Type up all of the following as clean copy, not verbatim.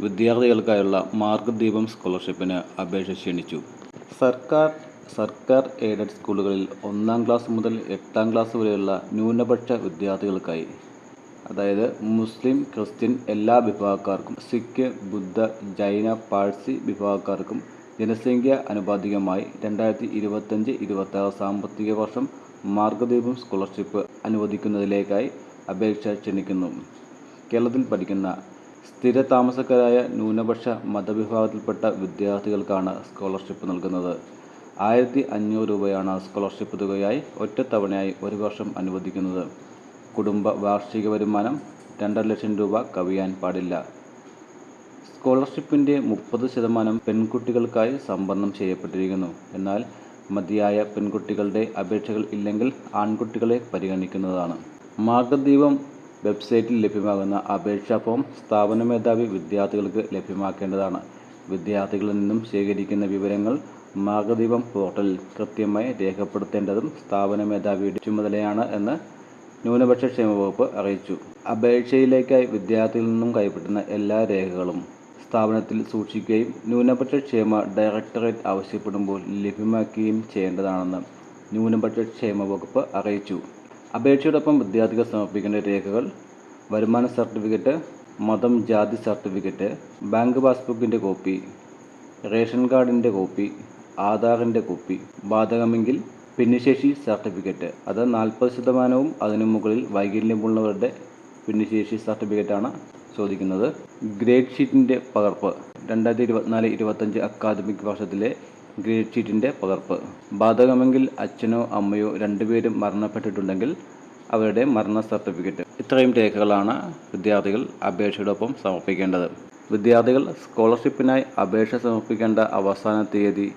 വിദ്യാർത്ഥികൾക്കായുള്ള മാർഗ്ഗദീപം സ്കോളർഷിപ്പിന് അപേക്ഷ ക്ഷണിച്ചു. സർക്കാർ എയ്ഡഡ് സ്കൂളുകളിൽ 1-ാം ക്ലാസ് മുതൽ 8-ാം ക്ലാസ് വരെയുള്ള ന്യൂനപക്ഷ വിദ്യാർത്ഥികൾക്കായി, അതായത് മുസ്ലിം, ക്രിസ്ത്യൻ എല്ലാ വിഭാഗക്കാർക്കും, സിഖ്, ബുദ്ധ, ജൈന, പാഴ്സി വിഭാഗക്കാർക്കും ജനസംഖ്യ അനുപാതികമായി 2025-26 സാമ്പത്തിക വർഷം മാർഗ്ഗദീപം സ്കോളർഷിപ്പ് അനുവദിക്കുന്നതിലേക്കായി അപേക്ഷ ക്ഷണിക്കുന്നു. കേരളത്തിൽ പഠിക്കുന്ന സ്ഥിര താമസക്കാരായ ന്യൂനപക്ഷ മതവിഭാഗത്തിൽപ്പെട്ട വിദ്യാർത്ഥികൾക്കാണ് സ്കോളർഷിപ്പ് നൽകുന്നത്. 1500 രൂപയാണ് സ്കോളർഷിപ്പ് തുകയായി ഒറ്റത്തവണയായി 1 വർഷം അനുവദിക്കുന്നത്. കുടുംബ വാർഷിക വരുമാനം 2.5 ലക്ഷം രൂപ കവിയാൻ പാടില്ല. സ്കോളർഷിപ്പിൻ്റെ 30% പെൺകുട്ടികൾക്കായി സംവരണം ചെയ്യപ്പെട്ടിരിക്കുന്നു. എന്നാൽ മതിയായ പെൺകുട്ടികളുടെ അപേക്ഷകൾ ഇല്ലെങ്കിൽ ആൺകുട്ടികളെ പരിഗണിക്കുന്നതാണ്. മാർഗ്ഗദീപം വെബ്സൈറ്റിൽ ലഭ്യമാകുന്ന അപേക്ഷാ ഫോം സ്ഥാപന മേധാവി വിദ്യാർത്ഥികൾക്ക് ലഭ്യമാക്കേണ്ടതാണ്. വിദ്യാർത്ഥികളിൽ നിന്നും ശേഖരിക്കുന്ന വിവരങ്ങൾ മാർഗ്ഗദീപം പോർട്ടലിൽ കൃത്യമായി രേഖപ്പെടുത്തേണ്ടതും സ്ഥാപന മേധാവിയുടെ ചുമതലയാണ് എന്ന് ന്യൂനപക്ഷ ക്ഷേമ വകുപ്പ് അറിയിച്ചു. അപേക്ഷയിലേക്കായി വിദ്യാർത്ഥികളിൽ നിന്നും കൈപ്പറ്റുന്ന എല്ലാ രേഖകളും സ്ഥാപനത്തിൽ സൂക്ഷിക്കുകയും ന്യൂനപക്ഷ ക്ഷേമ ഡയറക്ടറേറ്റ് ആവശ്യപ്പെടുമ്പോൾ ലഭ്യമാക്കുകയും ചെയ്യേണ്ടതാണെന്ന് ന്യൂനപക്ഷ ക്ഷേമ വകുപ്പ് അറിയിച്ചു. അപേക്ഷയോടൊപ്പം വിദ്യാർത്ഥികൾ സമർപ്പിക്കേണ്ട രേഖകൾ: വരുമാന സർട്ടിഫിക്കറ്റ്, മതം ജാതി സർട്ടിഫിക്കറ്റ്, ബാങ്ക് പാസ്ബുക്കിൻ്റെ കോപ്പി, റേഷൻ കാർഡിൻ്റെ കോപ്പി, ആധാറിൻ്റെ കോപ്പി. ബാധകമെങ്കിൽ ഭിന്നശേഷി സർട്ടിഫിക്കറ്റ്, അത് 40%-വും അതിനു മുകളിൽ വൈകല്യമുള്ളവരുടെ ഭിന്നശേഷി സർട്ടിഫിക്കറ്റാണ് ചോദിക്കുന്നത്. ഗ്രേഡ് ഷീറ്റിൻ്റെ പകർപ്പ്, 2024-25 അക്കാദമിക് വർഷത്തിലെ ഗ്രേഡ് ഷീറ്റിൻ്റെ പകർപ്പ്. ബാധകമെങ്കിൽ അച്ഛനോ അമ്മയോ രണ്ടുപേരും മരണപ്പെട്ടിട്ടുണ്ടെങ്കിൽ അവരുടെ മരണ സർട്ടിഫിക്കറ്റ്. ഇത്രയും രേഖകളാണ് വിദ്യാർത്ഥികൾ അപേക്ഷയോടൊപ്പം സമർപ്പിക്കേണ്ടത്. വിദ്യാർത്ഥികൾ സ്കോളർഷിപ്പിനായി അപേക്ഷ സമർപ്പിക്കേണ്ട അവസാന തീയതി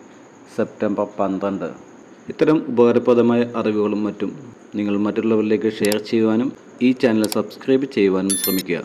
സെപ്റ്റംബർ 12. ഇത്തരം ഉപകാരപ്രദമായ അറിവുകളും മറ്റും നിങ്ങൾ മറ്റുള്ളവരിലേക്ക് ഷെയർ ചെയ്യുവാനും ഈ ചാനൽ സബ്സ്ക്രൈബ് ചെയ്യുവാനും ശ്രമിക്കുക.